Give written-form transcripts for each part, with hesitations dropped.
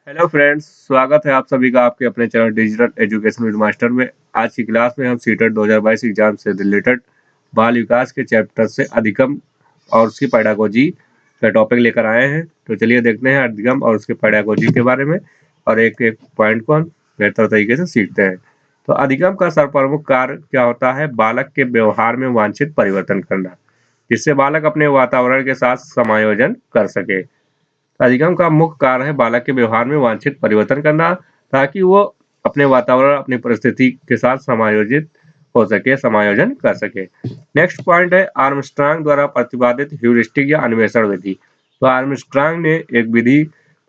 Hello friends, स्वागत है आप सभी का आपके अपने channel digital education with master में। आज की क्लास में हम सीटेट 2022 एग्जाम से रिलेटेड बाल विकास के चैप्टर से अधिगम और उसकी पेडागोजी का टॉपिक लेकर आए हैं। तो चलिए देखते हैं अधिगम और उसके पेडागोजी के बारे में और एक एक पॉइंट को हम बेहतर तरीके से सीखते हैं। तो अधिगम का सर्वप्रमुख कार्य क्या होता है? बालक के व्यवहार में वांछित परिवर्तन करना, जिससे बालक अपने वातावरण के साथ समायोजन कर सके। अधिगम का मुख्य कार्य है बालक के व्यवहार में वांछित परिवर्तन करना, ताकि वो अपने वातावरण, अपनी परिस्थिति के साथ समायोजित हो सके, समायोजन कर सके। नेक्स्ट पॉइंट है आर्मस्ट्रांग द्वारा प्रतिपादित ह्यूरिस्टिक या अन्वेषण विधि। तो आर्मस्ट्रांग ने एक विधि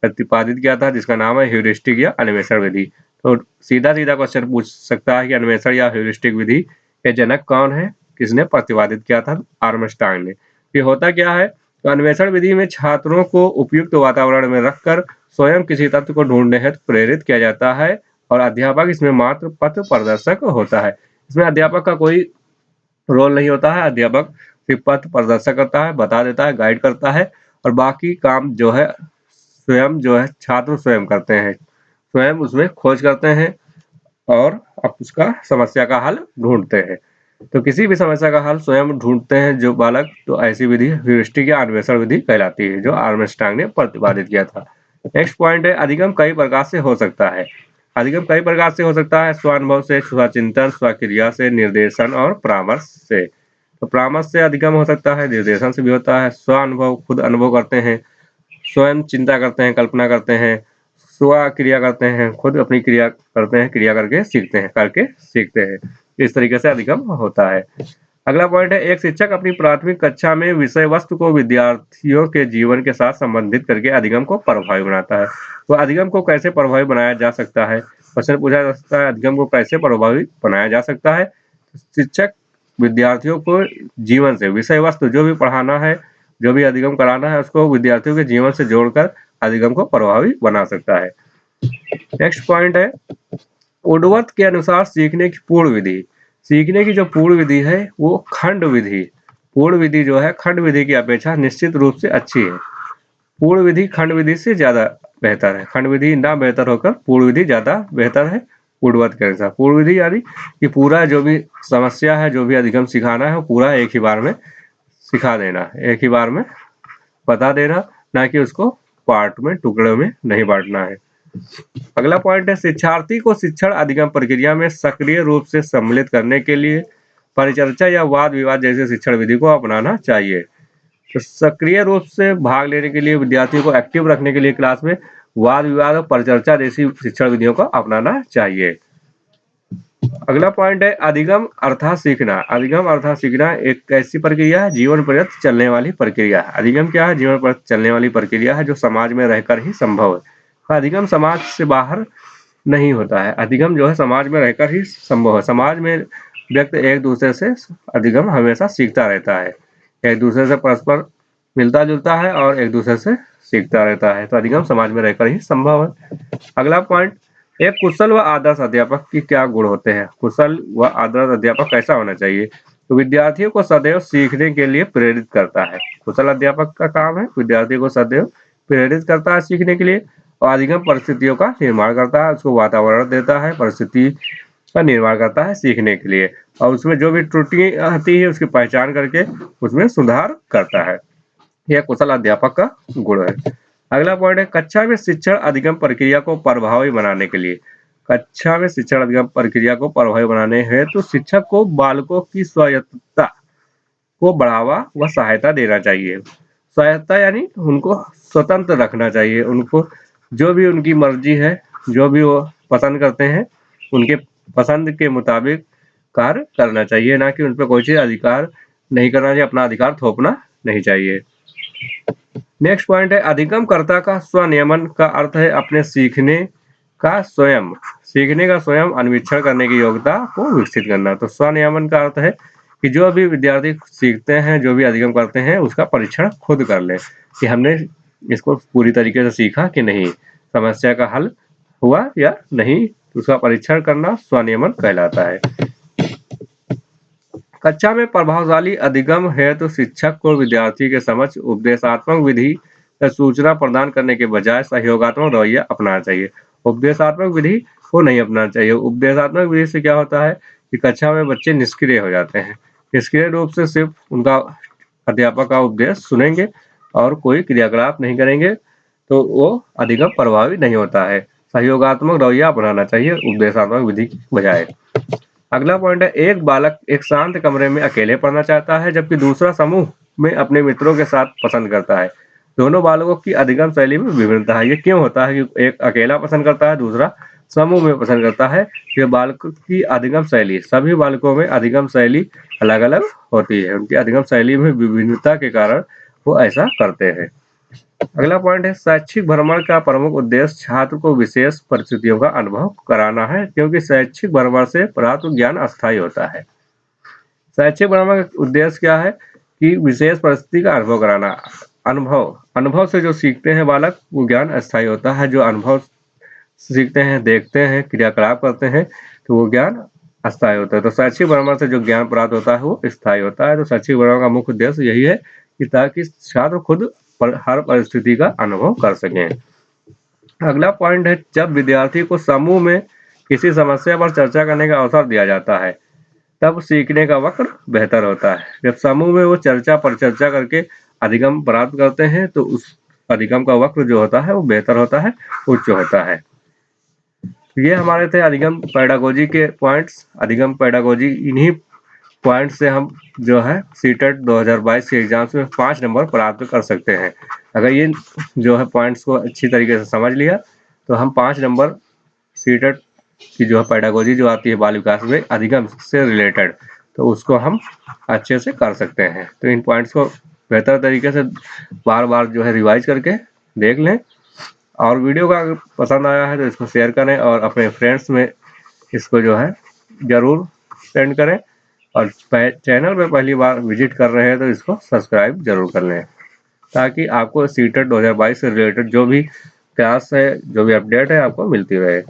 प्रतिपादित किया था जिसका नाम है ह्यूरिस्टिक या अन्वेषण विधि। तो सीधा सीधा क्वेश्चन पूछ सकता है कि अन्वेषण या ह्यूरिस्टिक विधि के जनक कौन है, किसने प्रतिपादित किया था? आर्मस्ट्रांग ने। ये होता क्या है? तो अन्वेषण विधि में छात्रों को उपयुक्त वातावरण में रखकर स्वयं किसी तत्व को ढूंढने हेतु प्रेरित किया जाता है और अध्यापक इसमें मात्र पथ प्रदर्शक होता है। इसमें अध्यापक का कोई रोल नहीं होता है। अध्यापक सिर्फ पथ प्रदर्शक करता है, बता देता है, गाइड करता है और बाकी काम जो है स्वयं जो है छात्र स्वयं करते हैं, स्वयं उसमें खोज करते हैं और अब उसका समस्या का हल ढूंढते हैं। तो किसी भी समस्या का हल स्वयं ढूंढते हैं जो बालक, तो ऐसी विधि ह्यूरिस्टिक या अन्वेषण विधि कहलाती है, जो आर्मस्ट्रांग ने प्रतिपादित किया था। नेक्स्ट पॉइंट है अधिगम कई प्रकार से हो सकता है। अधिगम कई प्रकार से हो सकता है: स्वानुभव से, स्वचिंतन, स्वक्रिया से, निर्देशन और परामर्श से। तो परामर्श से अधिगम हो सकता है, निर्देशन से भी होता है। स्वानुभव खुद अनुभव करते हैं, स्वयं चिंता करते हैं, कल्पना करते हैं, स्व क्रिया करते हैं, खुद अपनी क्रिया करते हैं, क्रिया करके सीखते हैं। इस तरीके से अधिगम होता है। अगला पॉइंट है एक शिक्षक अपनी प्राथमिक कक्षा में विषय वस्तु को विद्यार्थियों के जीवन के साथ संबंधित करके अधिगम को प्रभावी बनाता है। तो अधिगम को कैसे प्रभावी बनाया जा सकता है? क्वेश्चन पूछा जा सकता है अधिगम को कैसे प्रभावी बनाया जा सकता है। शिक्षक विद्यार्थियों को जीवन से, विषय वस्तु जो भी पढ़ाना है, जो भी अधिगम कराना है, उसको विद्यार्थियों के जीवन से जोड़कर अधिगम को प्रभावी बना सकता है। नेक्स्ट पॉइंट है वुडवर्थ के अनुसार सीखने की पूर्ण विधि। सीखने की जो पूर्ण विधि है वो खंड विधि, पूर्ण विधि जो है खंड विधि की अपेक्षा निश्चित रूप से अच्छी है। पूर्ण विधि खंड विधि से ज्यादा बेहतर है। खंड विधि ना बेहतर होकर पूर्ण विधि ज्यादा बेहतर है वुडवर्थ के अनुसार। पूर्ण विधि यानी कि पूरा जो भी समस्या है, जो भी अधिगम सिखाना है, वो पूरा एक ही बार में सिखा देना, एक ही बार में बता देना, ना कि उसको पार्ट में, टुकड़ों में नहीं बांटना है। अगला पॉइंट है शिक्षार्थी को शिक्षण अधिगम प्रक्रिया में सक्रिय रूप से सम्मिलित करने के लिए परिचर्चा या वाद विवाद जैसे शिक्षण विधि को अपनाना चाहिए। तो सक्रिय रूप से भाग लेने के लिए, विद्यार्थियों को एक्टिव रखने के लिए क्लास में वाद विवाद और परिचर्चा जैसी शिक्षण विधियों को अपनाना चाहिए। अगला पॉइंट है अधिगम अर्थात सीखना। अधिगम अर्थात सीखना एक ऐसी प्रक्रिया है, जीवन पर्यंत चलने वाली प्रक्रिया है। अधिगम क्या है? जीवन पर्यंत चलने वाली प्रक्रिया है जो समाज में रहकर ही संभव है। अधिगम समाज से बाहर नहीं होता है। अधिगम जो है समाज में रहकर ही संभव है। समाज में व्यक्ति एक दूसरे से अधिगम हमेशा सीखता रहता है, एक दूसरे से परस्पर मिलता जुलता है और एक दूसरे से सीखता रहता है। तो अधिगम समाज में रहकर ही संभव है। अगला पॉइंट एक कुशल व आदर्श अध्यापक की क्या गुण होते हैं? कुशल व आदर्श अध्यापक कैसा होना चाहिए? तो विद्यार्थियों को सदैव सीखने के लिए प्रेरित करता है। कुशल अध्यापक का काम है विद्यार्थियों को सदैव प्रेरित करता है सीखने के लिए और अधिगम परिस्थितियों का निर्माण करता है, उसको वातावरण देता है, परिस्थिति का निर्माण करता है सीखने के लिए और उसमें जो भी त्रुटि आती है उसकी पहचान करके उसमें सुधार करता है। यह कुशल अध्यापक का गुण है। अगला पॉइंट है कक्षा में शिक्षण अधिगम प्रक्रिया को प्रभावी बनाने के लिए। कक्षा में शिक्षण अधिगम प्रक्रिया को प्रभावी बनाने हेतु तो शिक्षक को बालकों की स्वायत्तता को बढ़ावा व सहायता देना चाहिए। स्वायत्तता यानी उनको स्वतंत्र रखना चाहिए, उनको जो भी उनकी मर्जी है, जो भी वो पसंद करते हैं, उनके पसंद के मुताबिक कार्य करना चाहिए, ना कि उन पर कोई चीज अधिकार नहीं करना चाहिए, अपना अधिकार थोपना नहीं चाहिए। नेक्स्ट पॉइंट है अधिगमकर्ता का स्वनियमन का अर्थ है अपने सीखने का स्वयं अन्वेषण करने की योग्यता को विकसित करना। तो स्वनियमन का अर्थ है कि जो भी विद्यार्थी सीखते हैं, जो भी अधिगम करते हैं, उसका परीक्षण खुद कर ले कि हमने इसको पूरी तरीके से सीखा कि नहीं, समस्या का हल हुआ या नहीं, उसका परीक्षण करना स्वनियमन कहलाता है। कक्षा में प्रभावशाली अधिगम है तो शिक्षक को विद्यार्थी के समक्ष उपदेशात्मक विधि सूचना प्रदान करने के बजाय सहयोगात्मक रवैया अपनाना चाहिए। उपदेशात्मक विधि को नहीं अपनाना चाहिए। उपदेशात्मक विधि से क्या होता है कि कक्षा में बच्चे निष्क्रिय हो जाते हैं। निष्क्रिय रूप से सिर्फ उनका अध्यापक का उपदेश सुनेंगे और कोई क्रियाकलाप नहीं करेंगे, तो वो अधिगम प्रभावी नहीं होता है। सहयोगात्मक रवैया अपनाना चाहिए उपदेशात्मक विधि की बजाय। अगला पॉइंट है, एक बालक एक शांत कमरे में अकेले पढ़ना चाहता है, जबकि दूसरा समूह में अपने मित्रों के साथ पसंद करता है। दोनों बालकों की अधिगम शैली में विभिन्नता है। ये क्यों होता है कि एक अकेला पसंद करता है, दूसरा समूह में पसंद करता है? ये बालकों की अधिगम शैली, सभी बालकों में अधिगम शैली अलग अलग होती है। उनकी अधिगम शैली में विभिन्नता के कारण वो ऐसा करते हैं। अगला पॉइंट है, शैक्षिक भ्रमण का प्रमुख उद्देश्य छात्र को विशेष परिस्थितियों का अनुभव कराना है, क्योंकि शैक्षिक भ्रमण से प्राप्त ज्ञान अस्थायी होता है। शैक्षिक भ्रमण का उद्देश्य क्या है कि विशेष परिस्थिति का अनुभव कराना। अनुभव से जो सीखते हैं बालक, वो ज्ञान अस्थायी होता है। जो अनुभव सीखते हैं, देखते हैं, क्रियाकलाप करते हैं, तो वो ज्ञान अस्थायी होता है। तो शैक्षिक भ्रमण से जो ज्ञान प्राप्त होता है वो स्थायी होता है। तो शैक्षिक भ्रमण का मुख्य उद्देश्य यही है कि ताकि छात्र खुद हर परिस्थिति का अनुभव कर सकें। अगला पॉइंट है, जब विद्यार्थी को समूह में किसी समस्या पर चर्चा करने का अवसर दिया जाता है, तब सीखने का वक्र बेहतर होता है। जब समूह में वो चर्चा करके अधिगम प्राप्त करते हैं, तो उस अधिगम का वक्र जो होता है वो बेहतर होता है, उच्च होता है। ये हमारे थे अधिगम पेडागोजी के पॉइंट्स। अधिगम पेडागोजी, इन्हीं पॉइंट से हम जो है सीटेट 2022 के एग्जाम्स में 5 नंबर प्राप्त कर सकते हैं। अगर ये जो है पॉइंट्स को अच्छी तरीके से समझ लिया, तो हम 5 नंबर सीटेट की जो है पेडागोजी जो आती है बाल विकास में अधिगम से रिलेटेड, तो उसको हम अच्छे से कर सकते हैं। तो इन पॉइंट्स को बेहतर तरीके से बार बार जो है रिवाइज करके देख लें। और वीडियो का अगर पसंद आया है तो इसको शेयर करें और अपने फ्रेंड्स में इसको जो है ज़रूर सेंड करें। और चैनल पे पहली बार विजिट कर रहे हैं तो इसको सब्सक्राइब जरूर कर लें, ताकि आपको सीटेट 2022 से रिलेटेड जो भी क्लास है, जो भी अपडेट है, आपको मिलती रहे।